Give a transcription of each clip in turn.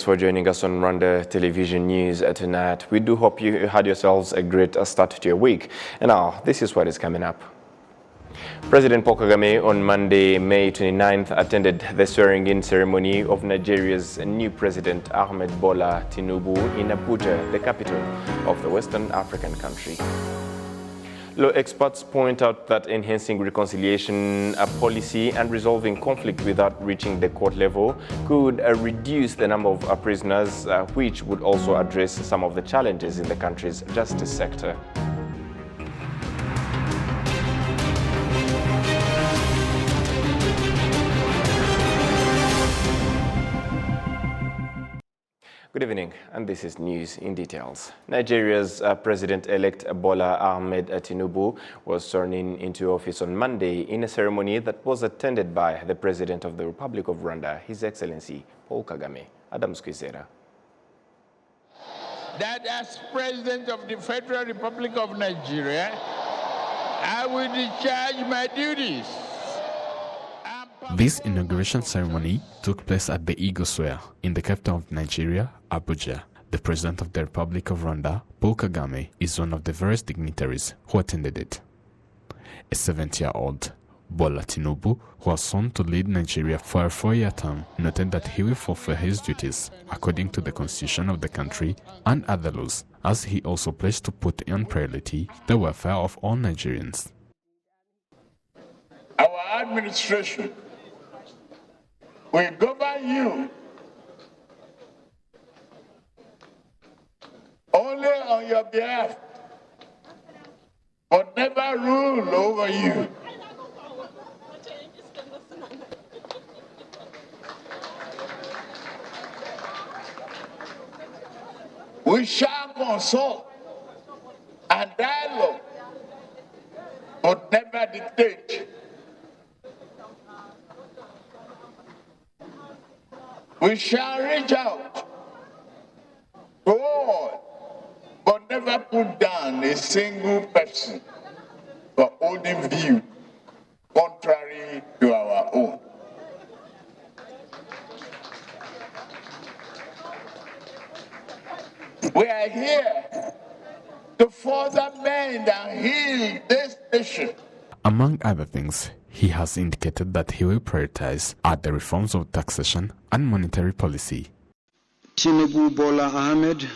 For joining us on Rwanda Television News tonight. We do hope you had yourselves a great start to your week. And now, this is what is coming up. President Paul Kagame on Monday, May 29th, attended the swearing-in ceremony of Nigeria's new president, Ahmed Bola Tinubu, in Abuja, the capital of the Western African country. Law experts point out that enhancing reconciliation policy and resolving conflict without reaching the court level could reduce the number of prisoners, which would also address some of the challenges in the country's justice sector. Good evening, and this is news in details. Nigeria's President-elect Bola Ahmed Tinubu was sworn into office on Monday in a ceremony that was attended by the President of the Republic of Rwanda, His Excellency Paul Kagame. Adam Squizera. That as President of the Federal Republic of Nigeria, I will discharge my duties. This inauguration ceremony took place at the Eagle Square in the capital of Nigeria, Abuja. The President of the Republic of Rwanda, Paul Kagame, is one of the various dignitaries who attended it. A 70-year-old, Bola Tinubu, who was sworn to lead Nigeria for a 4-year term, noted that he will fulfill his duties according to the constitution of the country and other laws, as he also pledged to put on priority the welfare of all Nigerians. Our administration will govern you only on your behalf, but never rule over you. We shall consult and dialogue, but never dictate. We shall reach out to all, but never put down a single person for holding view contrary to our own. We are here to further mend and heal this nation. Among other things, he has indicated that he will prioritize the reforms of taxation and monetary policy. Tinubu Bola Ahmed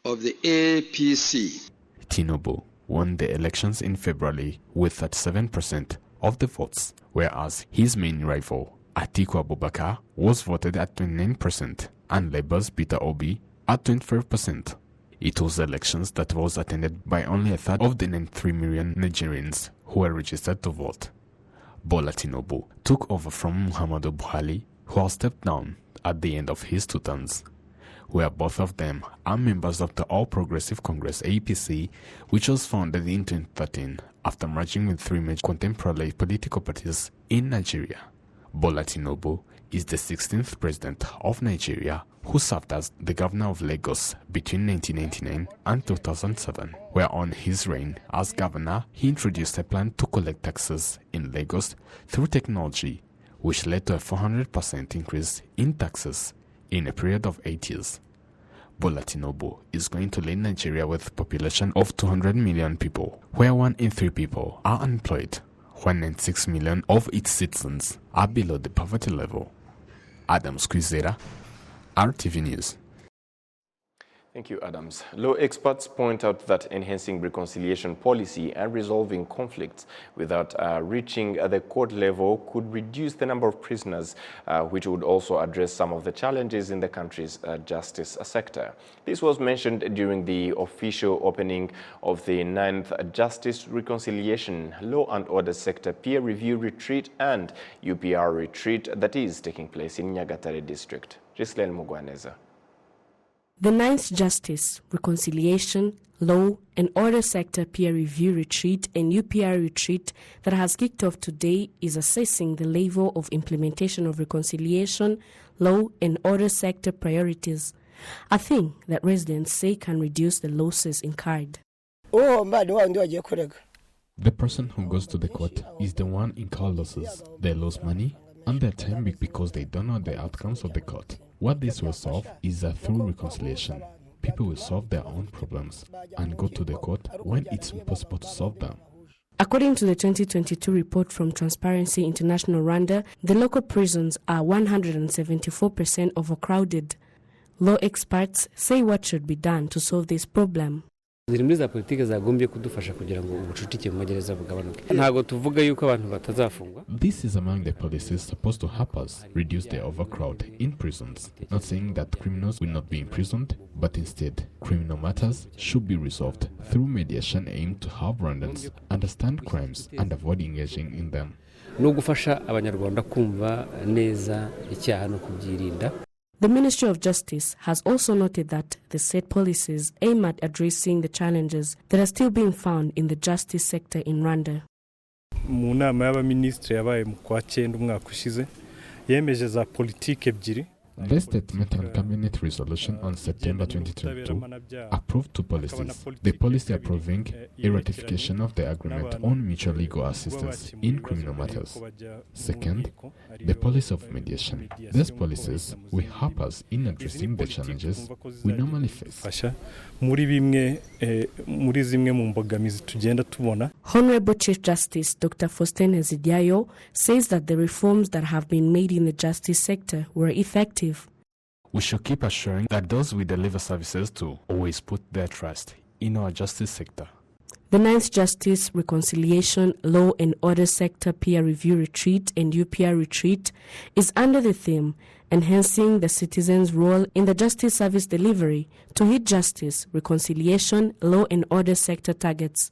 of the APC. Tinubu won the elections in February with 37% of the votes, whereas his main rival, Atiku Abubakar, was voted at 29% and Labour's Peter Obi at 25%. It was elections that was attended by only a third of the 93 million Nigerians who were registered to vote. Bola Tinubu took over from Muhammadu Buhari, who has stepped down at the end of his 2 terms, where both of them are members of the All Progressive Congress APC, which was founded in 2013 after merging with 3 major contemporary political parties in Nigeria. Bola Tinubu is the 16th president of Nigeria who served as the governor of Lagos between 1999 and 2007, where on his reign as governor, he introduced a plan to collect taxes in Lagos through technology, which led to a 400% increase in taxes in a period of 8 years. Bola Tinubu is going to lead Nigeria with a population of 200 million people, where 1 in 3 people are unemployed. 1.6 million of its citizens are below the poverty level. Adam Squizera, RTV News. Thank you, Adams. Law experts point out that enhancing reconciliation policy and resolving conflicts without reaching the court level could reduce the number of prisoners, which would also address some of the challenges in the country's justice sector. This was mentioned during the official opening of the 9th Justice Reconciliation Law and Order Sector Peer Review Retreat and UPR Retreat that is taking place in Nyagatare District. Gislaine Mugwaneza. The 9th Justice, Reconciliation, Law and Order Sector Peer Review Retreat and UPR Retreat that has kicked off today is assessing the level of implementation of reconciliation, law and order sector priorities, a thing that residents say can reduce the losses incurred. The person who goes to the court is the one incurred losses. They lose money, and they're timing because they don't know the outcomes of the court. What this will solve is that through reconciliation, people will solve their own problems and go to the court when it's impossible to solve them. According to the 2022 report from Transparency International Rwanda, the local prisons are 174% overcrowded. Law experts say what should be done to solve this problem. ziri muri za politiki zagombye kudufasha kugira ngo ubucucike mu magereza bugabanuke. Ntago tuvuga yuko abantu batazafungwa. This is among the policies supposed to help us reduce the overcrowd in prisons. Not saying that criminals will not be imprisoned, but instead, criminal matters should be resolved through mediation aimed to help Rwandans understand crimes and avoid engaging in them. No gufasha abanyarwanda kumva neza icyaha no kubyirinda. The Ministry of Justice has also noted that the set policies aim at addressing the challenges that are still being found in the justice sector in Rwanda. Mu nama y'abaminisitiri yabaye mu kwa 9 umwaka ushize yemeje za politiki ebyiri. The statement and cabinet resolution on September 2022 approved two policies. The policy approving a ratification of the agreement on mutual legal assistance in criminal matters. Second, the policy of mediation. These policies will help us in addressing the challenges we normally face. Honorable Chief Justice Dr. Faustin Ezidiayo says that the reforms that have been made in the justice sector were effective. We should keep assuring that those we deliver services to always put their trust in our justice sector. The 9th Justice, Reconciliation, Law and Order Sector Peer Review Retreat and UPR Retreat is under the theme Enhancing the Citizen's Role in the Justice Service Delivery to hit justice, reconciliation, law and order sector targets.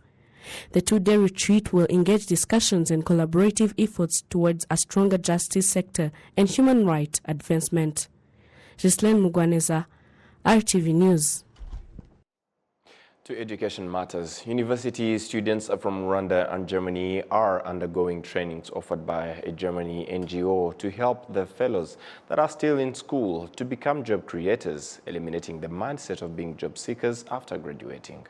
The 2-day retreat will engage discussions and collaborative efforts towards a stronger justice sector and human rights advancement. Ghislaine Mugwaneza, RTV News. To education matters, university students from Rwanda and Germany are undergoing trainings offered by a Germany NGO to help the fellows that are still in school to become job creators, eliminating the mindset of being job seekers after graduating.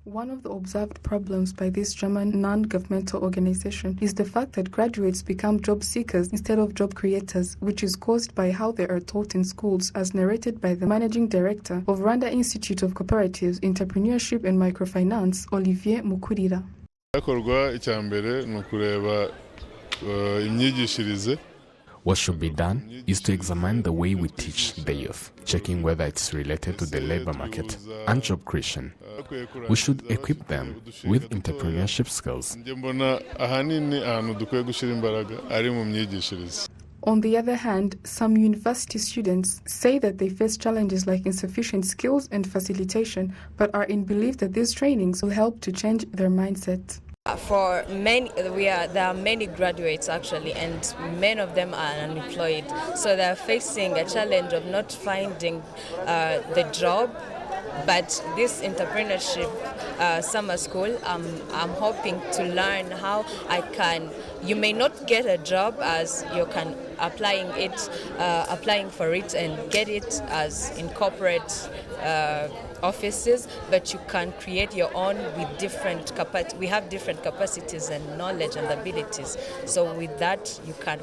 One of the observed problems by this German non-governmental organization is the fact that graduates become job seekers instead of job creators, which is caused by how they are taught in schools, as narrated by the managing director of Rwanda Institute of Cooperatives, Entrepreneurship and Microfinance, Olivier Mukurira. What should be done is to examine the way we teach the youth, checking whether it's related to the labor market and job creation. We should equip them with entrepreneurship skills. On the other hand, some university students say that they face challenges like insufficient skills and facilitation, but are in belief that these trainings will help to change their mindset. For many, there are many graduates actually, and many of them are unemployed. So they are facing a challenge of not finding the job. But this entrepreneurship summer school, I'm hoping to learn how I can. You may not get a job as you can applying for it and get it as in corporate offices, but you can create your own with different capacities. We have different capacities and knowledge and abilities. So with that, you can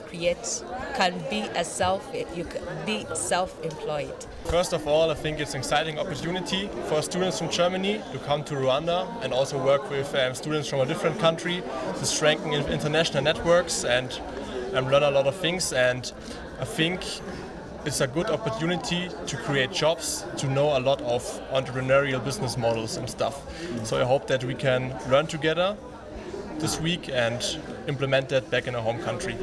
be self-employed. First of all, I think it's an exciting opportunity for students from Germany to come to Rwanda and also work with students from a different country to strengthen international networks and learn a lot of things. And I think it's a good opportunity to create jobs, to know a lot of entrepreneurial business models and stuff. So I hope that we can learn together this week and implement that back in our home country.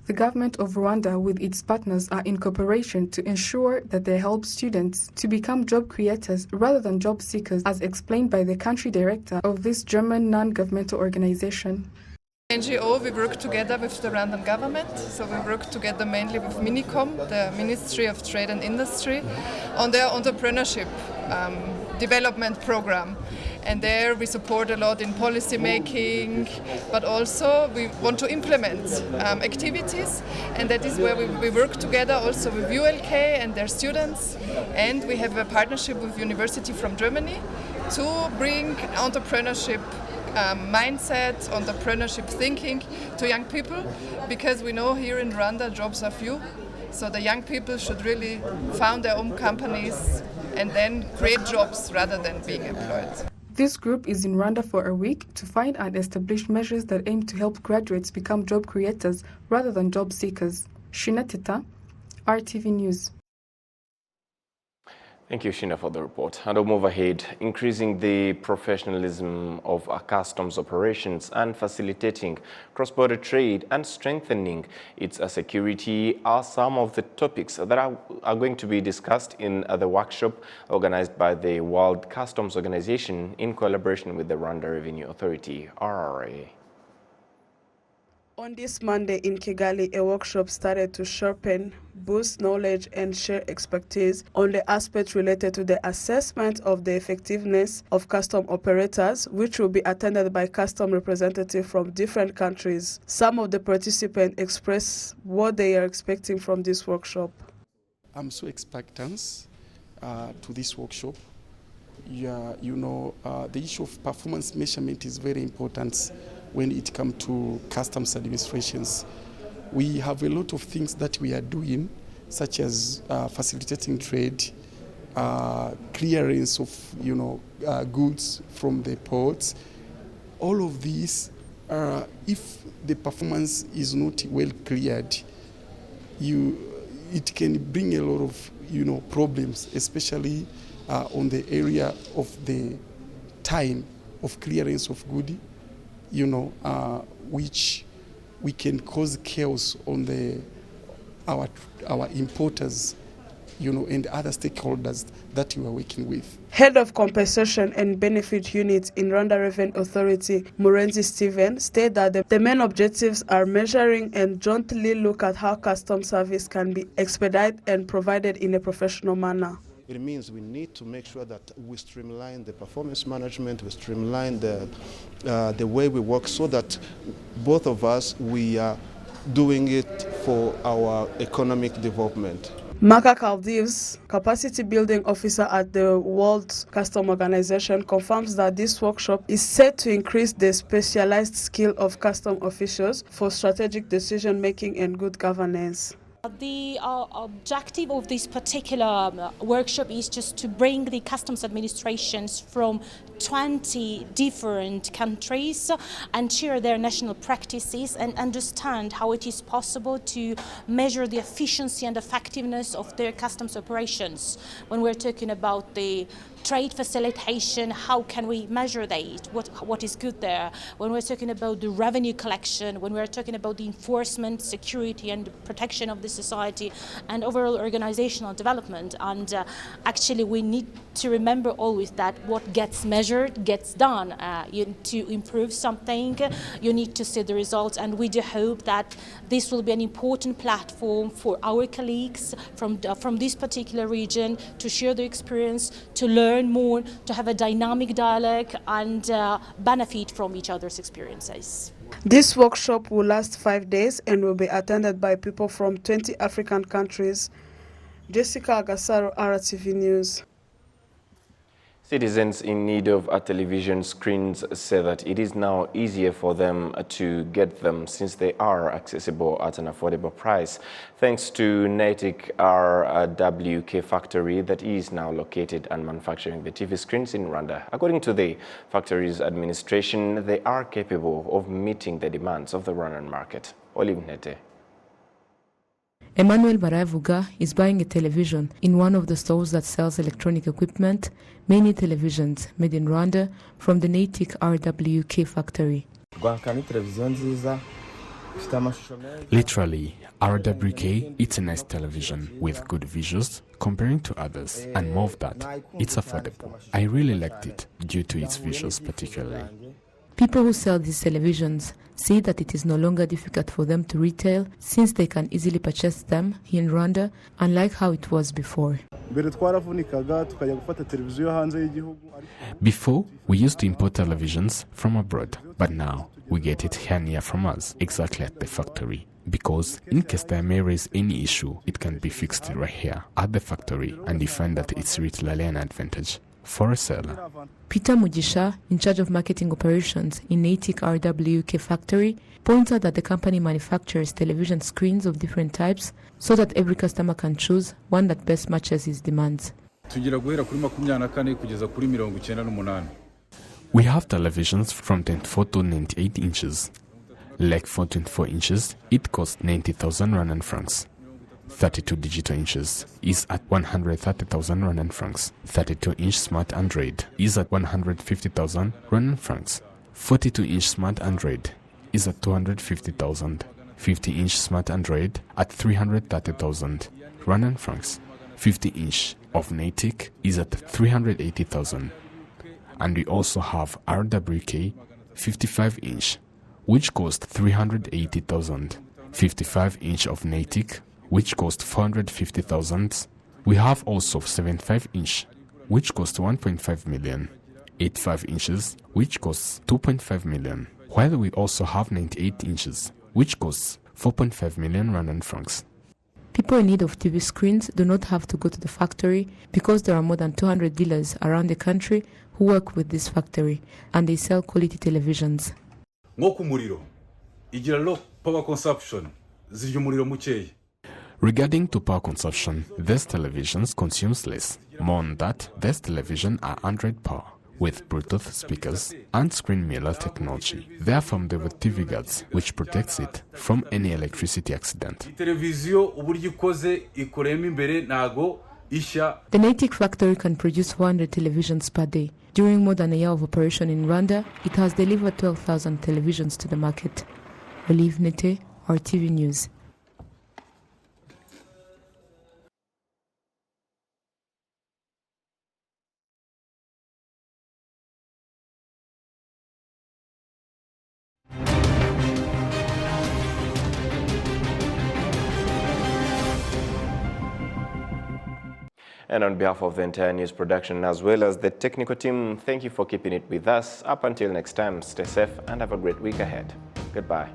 The government of Rwanda with its partners are in cooperation to ensure that they help students to become job creators rather than job seekers, as explained by the country director of this German non-governmental organization. NGO, we work together with the Rwandan government, so we work together mainly with Minicom, the Ministry of Trade and Industry, on their entrepreneurship development program. And there we support a lot in policy making, but also we want to implement activities, and that is where we work together also with ULK and their students, and we have a partnership with University from Germany to bring entrepreneurship mindset, entrepreneurship thinking to young people, because we know here in Rwanda jobs are few. So the young people should really found their own companies and then create jobs rather than being employed. This group is in Rwanda for a week to find and establish measures that aim to help graduates become job creators rather than job seekers. Shina Teta, RTV News. Thank you, Shina, for the report. And we'll move ahead. Increasing the professionalism of our customs operations and facilitating cross-border trade and strengthening its security are some of the topics that are going to be discussed in the workshop organized by the World Customs Organization in collaboration with the Rwanda Revenue Authority, RRA. On this Monday in Kigali, a workshop started to sharpen, boost knowledge and share expertise on the aspects related to the assessment of the effectiveness of custom operators, which will be attended by custom representatives from different countries. Some of the participants expressed what they are expecting from this workshop. I'm so expectant to this workshop. The issue of performance measurement is very important when it comes to customs administrations. We have a lot of things that we are doing, such as facilitating trade, clearance of goods from the ports. All of these, if the performance is not well cleared, it can bring a lot of problems, especially on the area of the time of clearance of goods, which we can cause chaos on our importers, and other stakeholders that we are working with. Head of Compensation and Benefit Unit in Rwanda Revenue Authority, Murenzi Steven, stated that the main objectives are measuring and jointly look at how customs service can be expedited and provided in a professional manner. It means we need to make sure that we streamline the performance management, we streamline the way we work, so that both of us, we are doing it for our economic development. Maka Kaldivs, Capacity Building Officer at the World Customs Organization, confirms that this workshop is set to increase the specialized skill of customs officials for strategic decision-making and good governance. The objective of this particular workshop is just to bring the customs administrations from 20 different countries and share their national practices and understand how it is possible to measure the efficiency and effectiveness of their customs operations. When we're talking about the trade facilitation, how can we measure that? What is good there? When we're talking about the revenue collection, when we're talking about the enforcement, security and protection of the society and overall organizational development. And actually we need to remember always that what gets measured gets done. To improve something, you need to see the results, and we do hope that this will be an important platform for our colleagues from this particular region to share their experience, to learn more, to have a dynamic dialogue and benefit from each other's experiences. This workshop will last 5 days and will be attended by people from 20 African countries. Jessica Agasaro, RTV News. Citizens in need of television screens say that it is now easier for them to get them since they are accessible at an affordable price, thanks to Natick RWK factory that is now located and manufacturing the TV screens in Rwanda. According to the factory's administration, they are capable of meeting the demands of the Rwandan market. Olive Nete. Emmanuel Baravuga is buying a television in one of the stores that sells electronic equipment, many televisions made in Rwanda from the Natick RWK factory. Literally, RWK, it's a nice television with good visuals comparing to others, and more of that, it's affordable. I really liked it due to its visuals particularly. People who sell these televisions say that it is no longer difficult for them to retail since they can easily purchase them here in Rwanda, unlike how it was before. Before, we used to import televisions from abroad, but now we get it here near from us, exactly at the factory. Because in case there may raise any issue, it can be fixed right here at the factory, and you find that it's really an advantage for resale. Peter Mugisha, in charge of marketing operations in Natick RWK factory, points out that the company manufactures television screens of different types so that every customer can choose one that best matches his demands. We have televisions from 24 to 98 inches. Like for 24 inches, it costs 90,000 Rwandan francs. 32 digital inches is at 130,000 Rwandan francs. 32-inch smart Android is at 150,000 Rwandan francs. 42-inch smart Android is at 250,000. 50-inch smart Android at 330,000 Rwandan francs. 50-inch of Natick is at 380,000. And we also have RWK 55-inch, which costs 380,000. 55-inch of Natick, which costs 450,000. We have also 75-inch, which costs 1.5 million. 85 inches, which costs 2.5 million. While we also have 98 inches, which costs 4.5 million Rwandan francs. People in need of TV screens do not have to go to the factory because there are more than 200 dealers around the country who work with this factory and they sell quality televisions. Regarding to power consumption, these televisions consumes less. More on that, these televisions are Android power with Bluetooth speakers and screen mirror technology. They are formed with TV guards, which protects it from any electricity accident. The Natick factory can produce 400 televisions per day. During more than a year of operation in Rwanda, it has delivered 12,000 televisions to the market. Olive Nete, RTV News. And on behalf of the entire news production as well as the technical team, thank you for keeping it with us. Up until next time, stay safe and have a great week ahead. Goodbye.